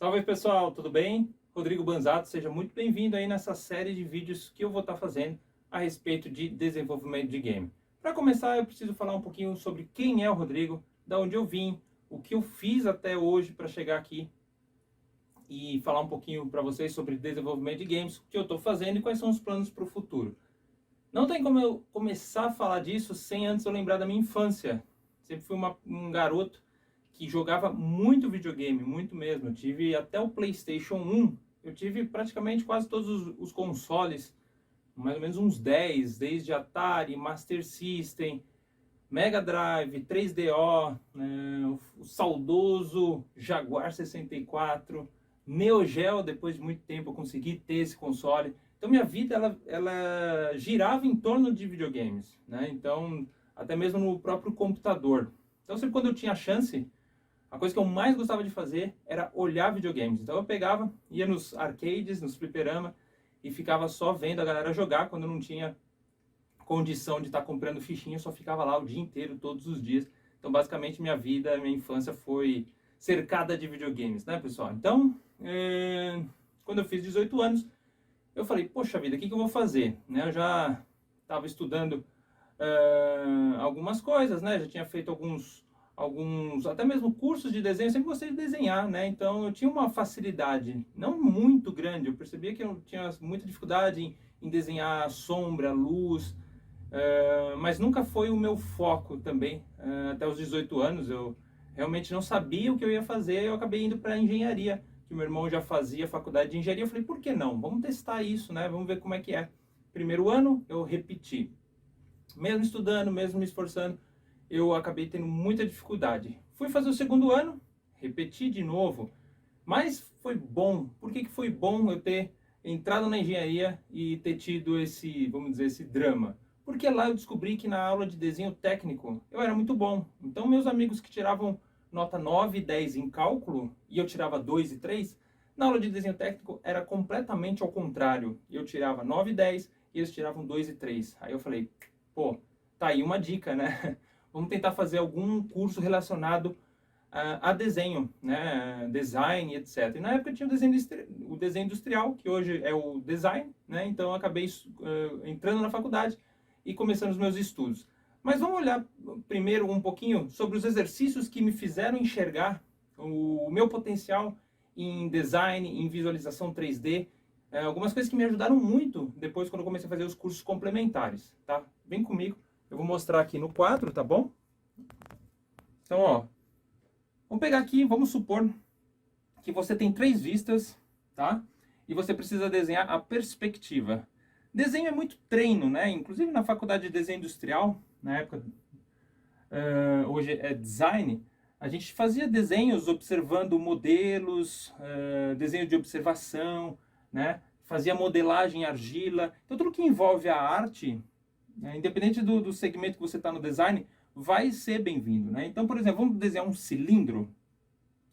Salve pessoal, tudo bem? Rodrigo Banzato, seja muito bem-vindo aí nessa série de vídeos que eu vou estar fazendo a respeito de desenvolvimento de game. Para começar, eu preciso falar um pouquinho sobre quem é o Rodrigo, da onde eu vim, o que eu fiz até hoje para chegar aqui e falar um pouquinho para vocês sobre desenvolvimento de games, o que eu estou fazendo e quais são os planos para o futuro. Não tem como eu começar a falar disso sem antes eu lembrar da minha infância. Sempre fui um garoto que jogava muito videogame, muito mesmo. Eu tive até o PlayStation 1, eu tive praticamente quase todos os consoles, mais ou menos uns 10, desde Atari, Master System, Mega Drive, 3DO, o saudoso Jaguar 64, Neo Geo. Depois de muito tempo eu consegui ter esse console. Então minha vida ela girava em torno de videogames, né? Então até mesmo no próprio computador. Então sempre quando eu tinha a chance, a coisa que eu mais gostava de fazer era olhar videogames. Então eu pegava, ia nos arcades, nos fliperama e ficava só vendo a galera jogar. Quando eu não tinha condição de estar comprando fichinha, eu só ficava lá o dia inteiro, todos os dias. Então basicamente minha vida, minha infância foi cercada de videogames, né, pessoal? Então, quando eu fiz 18 anos, eu falei, poxa vida, o que eu vou fazer? Né, eu já estava estudando algumas coisas, né? Já tinha feito alguns até mesmo cursos de desenho. Eu sempre gostei de desenhar, né? Então eu tinha uma facilidade não muito grande. Eu percebia que eu tinha muita dificuldade em desenhar sombra, luz, mas nunca foi o meu foco também. Até os 18 anos eu realmente não sabia o que eu ia fazer. Eu acabei indo para engenharia, que o meu irmão já fazia faculdade de engenharia. Eu falei, por que não? Vamos testar isso, né? Vamos ver como é que é. Primeiro ano eu repeti. Mesmo estudando, mesmo me esforçando, eu acabei tendo muita dificuldade. Fui fazer o segundo ano, repeti de novo, mas foi bom. Por que foi bom eu ter entrado na engenharia e ter tido esse, vamos dizer, esse drama? Porque lá eu descobri que na aula de desenho técnico eu era muito bom. Então meus amigos que tiravam nota 9 e 10 em cálculo, e eu tirava 2 e 3, na aula de desenho técnico era completamente ao contrário. Eu tirava 9 e 10 e eles tiravam 2 e 3. Aí eu falei, pô, tá aí uma dica, né? Vamos tentar fazer algum curso relacionado a desenho, né? Design, etc. E na época tinha o desenho industrial, que hoje é o design, né? Então eu acabei entrando na faculdade e começando os meus estudos. Mas vamos olhar primeiro um pouquinho sobre os exercícios que me fizeram enxergar o meu potencial em design, em visualização 3D, algumas coisas que me ajudaram muito depois quando eu comecei a fazer os cursos complementares, tá? Vem comigo, eu vou mostrar aqui no quadro, tá bom? Então, ó, vamos pegar aqui, vamos supor que você tem 3 vistas, tá? E você precisa desenhar a perspectiva. Desenho é muito treino, né? Inclusive na faculdade de desenho industrial, na época, hoje é design, a gente fazia desenhos observando modelos, desenho de observação, né? Fazia modelagem em argila. Então tudo que envolve a arte, independente do segmento que você está no design, vai ser bem-vindo, né? Então, por exemplo, vamos desenhar um cilindro,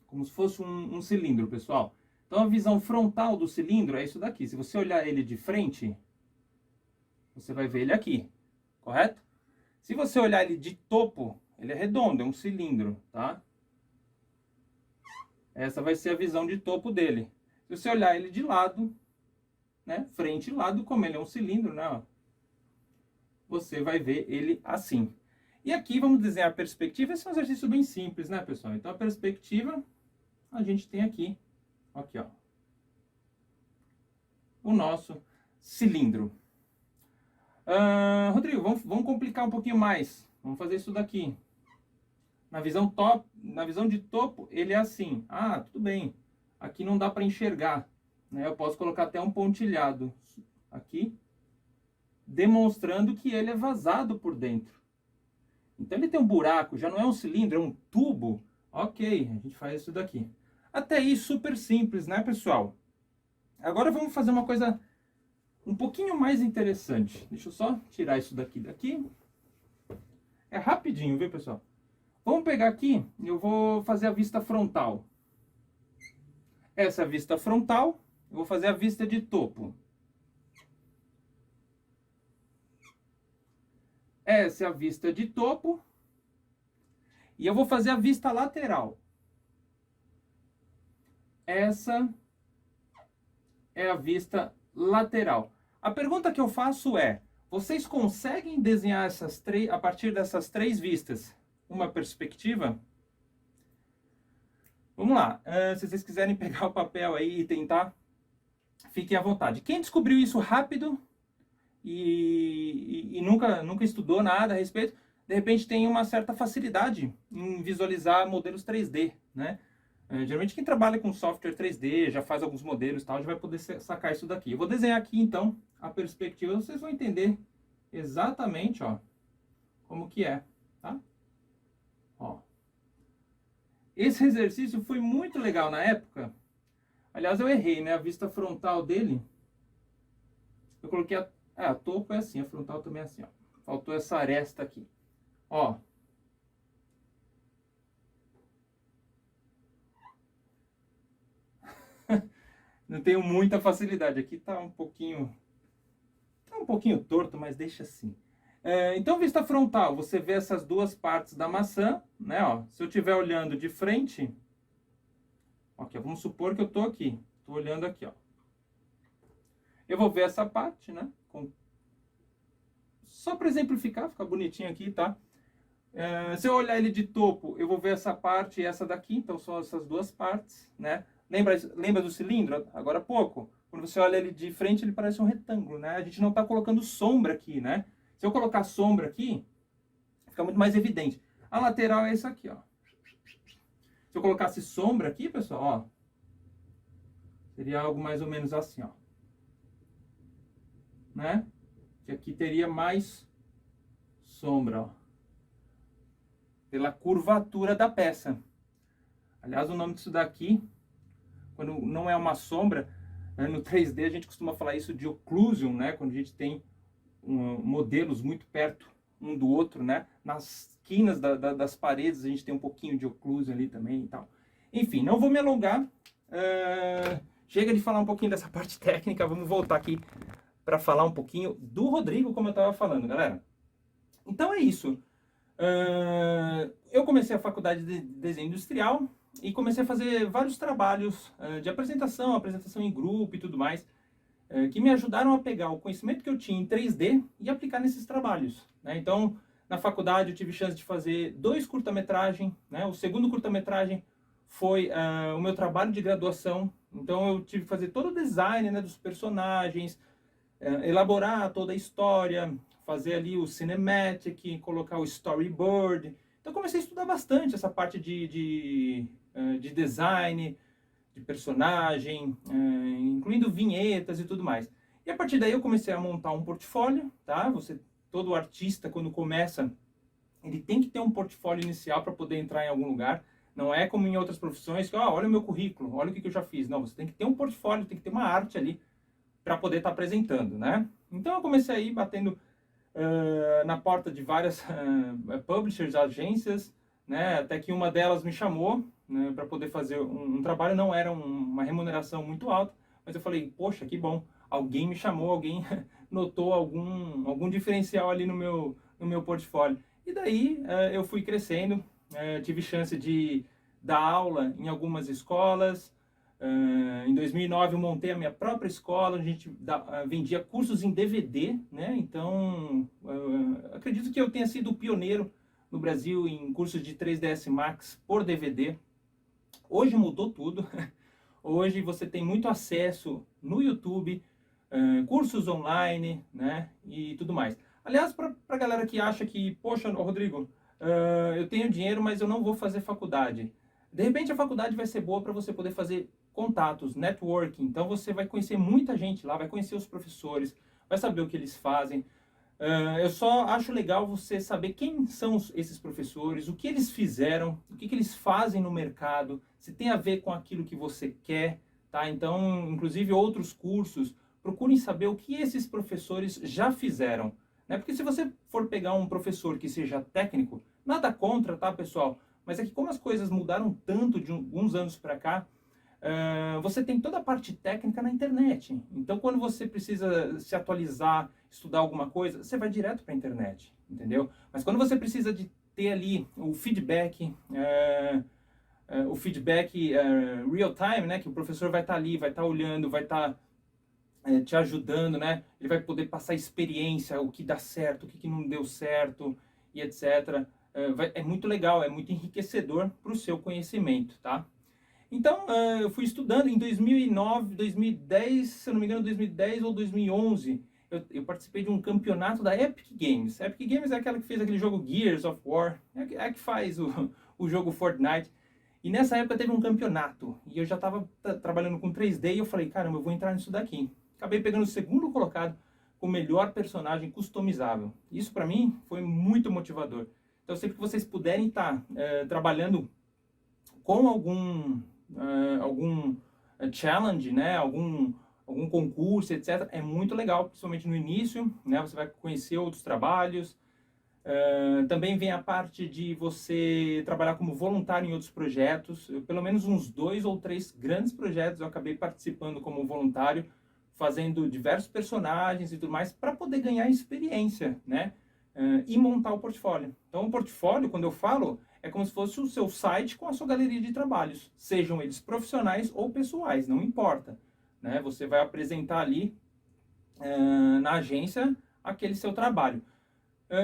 como se fosse um cilindro, pessoal. Então a visão frontal do cilindro é isso daqui. Se você olhar ele de frente, você vai ver ele aqui, correto? Se você olhar ele de topo, ele é redondo, é um cilindro, tá? Essa vai ser a visão de topo dele. Se você olhar ele de lado, né, frente e lado, como ele é um cilindro, né, ó, você vai ver ele assim. E aqui vamos desenhar a perspectiva. Esse é um exercício bem simples, né, pessoal? Então a perspectiva, a gente tem aqui, ó, o nosso cilindro. Rodrigo, vamos complicar um pouquinho mais. Vamos fazer isso daqui. Na visão de topo, ele é assim. Ah, tudo bem. Aqui não dá para enxergar, né? Eu posso colocar até um pontilhado aqui, demonstrando que ele é vazado por dentro. Então ele tem um buraco, já não é um cilindro, é um tubo. Ok, a gente faz isso daqui. Até aí super simples, né, pessoal? Agora vamos fazer uma coisa um pouquinho mais interessante. Deixa eu só tirar isso daqui. É rapidinho, viu, pessoal? Vamos pegar aqui, eu vou fazer a vista frontal. Essa é a vista frontal, eu vou fazer a vista de topo. Essa é a vista de topo. E eu vou fazer a vista lateral. essa é a vista lateral. A pergunta que eu faço é: vocês conseguem desenhar a partir dessas três vistas uma perspectiva? Vamos lá. Se vocês quiserem pegar o papel aí e tentar, fiquem à vontade. Quem descobriu isso rápido e nunca estudou nada a respeito, de repente tem uma certa facilidade em visualizar modelos 3D, né? Geralmente quem trabalha com software 3D, já faz alguns modelos e tal, já vai poder sacar isso daqui. Eu vou desenhar aqui então a perspectiva, vocês vão entender exatamente, ó, como que é, tá? Ó. Esse exercício foi muito legal na época. Aliás, eu errei, né? A vista frontal dele, eu coloquei a topo é assim, a frontal também é assim, ó. Faltou essa aresta aqui. Ó. Não tenho muita facilidade. Aqui tá um pouquinho torto, mas deixa assim. Então, vista frontal, você vê essas duas partes da maçã, né? Ó, se eu estiver olhando de frente, ok, vamos supor que eu tô aqui, tô olhando aqui, ó. Eu vou ver essa parte, né? Só para exemplificar, ficar bonitinho aqui, tá? Se eu olhar ele de topo, eu vou ver essa parte e essa daqui, então são essas duas partes, né? Lembra do cilindro? Agora há pouco. Quando você olha ele de frente, ele parece um retângulo, né? A gente não está colocando sombra aqui, né? Se eu colocar sombra aqui, fica muito mais evidente. A lateral é essa aqui, ó. Se eu colocasse sombra aqui, pessoal, ó, seria algo mais ou menos assim, ó. Né? Que aqui teria mais sombra, ó. Pela curvatura da peça. Aliás, o nome disso daqui, quando não é uma sombra, no 3D a gente costuma falar isso de occlusion, né? Quando a gente tem modelos muito perto um do outro, né? Nas esquinas das paredes a gente tem um pouquinho de occlusion ali também e tal. Enfim, não vou me alongar. Chega de falar um pouquinho dessa parte técnica, vamos voltar aqui para falar um pouquinho do Rodrigo, como eu estava falando, galera. Então é isso. Eu comecei a faculdade de desenho industrial e comecei a fazer vários trabalhos de apresentação em grupo e tudo mais, que me ajudaram a pegar o conhecimento que eu tinha em 3D e aplicar nesses trabalhos, né? Então, na faculdade eu tive chance de fazer 2 curta-metragem, né? O segundo curta-metragem foi o meu trabalho de graduação, então eu tive que fazer todo o design, né, dos personagens, elaborar toda a história, fazer ali o cinematic, colocar o storyboard. Então comecei a estudar bastante essa parte de design, de personagem, incluindo vinhetas e tudo mais. E a partir daí eu comecei a montar um portfólio, tá? Todo artista, quando começa, ele tem que ter um portfólio inicial para poder entrar em algum lugar. Não é como em outras profissões, que olha o meu currículo, olha o que eu já fiz. Não, você tem que ter um portfólio, tem que ter uma arte ali para poder estar apresentando, né? Então eu comecei a ir batendo na porta de várias publishers, agências, né? Até que uma delas me chamou, né, para poder fazer um trabalho. Não era uma remuneração muito alta, mas eu falei, poxa, que bom, alguém me chamou, alguém notou algum diferencial ali no meu portfólio. E daí eu fui crescendo, tive chance de dar aula em algumas escolas. Em 2009 eu montei a minha própria escola, a gente vendia cursos em DVD, né? Então acredito que eu tenha sido o pioneiro no Brasil em cursos de 3ds Max por DVD. Hoje mudou tudo. Hoje você tem muito acesso no YouTube, cursos online, né? E tudo mais. Aliás, para a galera que acha que, poxa, Rodrigo, eu tenho dinheiro, mas eu não vou fazer faculdade. De repente a faculdade vai ser boa para você poder fazer contatos, networking. Então você vai conhecer muita gente lá, vai conhecer os professores, vai saber o que eles fazem. Eu só acho legal você saber quem são esses professores, o que eles fizeram, o que eles fazem no mercado, se tem a ver com aquilo que você quer, tá? Então, inclusive outros cursos, procurem saber o que esses professores já fizeram, né? Porque se você for pegar um professor que seja técnico, nada contra, tá, pessoal? Mas é que como as coisas mudaram tanto de alguns anos para cá, você tem toda a parte técnica na internet. Então, quando você precisa se atualizar, estudar alguma coisa, você vai direto para a internet, entendeu? Mas quando você precisa de ter ali o feedback, o feedback real time, né? Que o professor vai estar ali, vai estar olhando, vai estar te ajudando, né? Ele vai poder passar experiência, o que dá certo, o que não deu certo e etc. É muito legal, é muito enriquecedor para o seu conhecimento, tá? Então, eu fui estudando em 2009, 2010, se eu não me engano, 2010 ou 2011, eu participei de um campeonato da Epic Games. A Epic Games é aquela que fez aquele jogo Gears of War, é a que faz o jogo Fortnite. E nessa época teve um campeonato, e eu já estava trabalhando com 3D, e eu falei, caramba, eu vou entrar nisso daqui. Acabei pegando o segundo colocado com o melhor personagem customizável. Isso para mim foi muito motivador. Então sempre que vocês puderem estar trabalhando com algum challenge, né, algum concurso, etc., é muito legal, principalmente no início, né, você vai conhecer outros trabalhos. Também vem a parte de você trabalhar como voluntário em outros projetos. Pelo menos uns 2 ou 3 grandes projetos eu acabei participando como voluntário, fazendo diversos personagens e tudo mais, para poder ganhar experiência, né? E montar o portfólio. Então, o portfólio, quando eu falo, é como se fosse o seu site com a sua galeria de trabalhos, sejam eles profissionais ou pessoais, não importa, né? Você vai apresentar ali na agência aquele seu trabalho.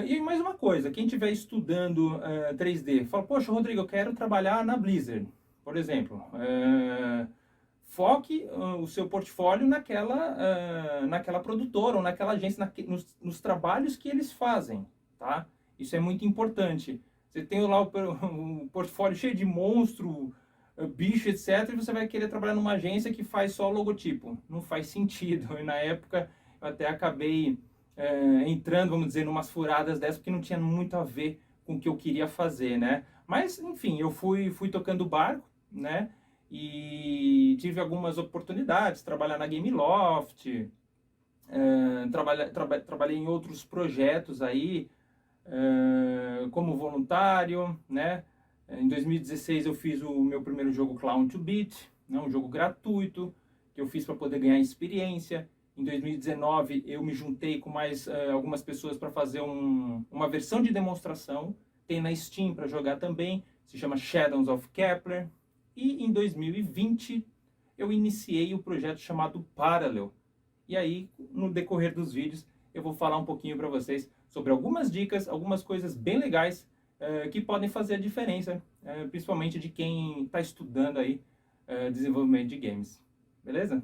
E mais uma coisa, quem estiver estudando 3D, fala, poxa, Rodrigo, eu quero trabalhar na Blizzard, por exemplo. Foque o seu portfólio naquela produtora ou naquela agência, nos trabalhos que eles fazem, tá? Isso é muito importante. Você tem lá o portfólio cheio de monstro, bicho, etc. E você vai querer trabalhar numa agência que faz só logotipo. Não faz sentido. E na época eu até acabei entrando, vamos dizer, numas furadas dessas, porque não tinha muito a ver com o que eu queria fazer, né? Mas, enfim, eu fui tocando o barco, né? E tive algumas oportunidades, trabalhar na Gameloft, trabalhei em outros projetos aí, como voluntário, né? Em 2016 eu fiz o meu primeiro jogo Clown to Beat, né? Um jogo gratuito, que eu fiz para poder ganhar experiência. Em 2019 eu me juntei com mais algumas pessoas para fazer uma versão de demonstração, tem na Steam para jogar também, se chama Shadows of Kepler. E em 2020 eu iniciei o projeto chamado Parallel. E aí, no decorrer dos vídeos, eu vou falar um pouquinho para vocês sobre algumas dicas, algumas coisas bem legais que podem fazer a diferença, principalmente de quem está estudando aí desenvolvimento de games. Beleza?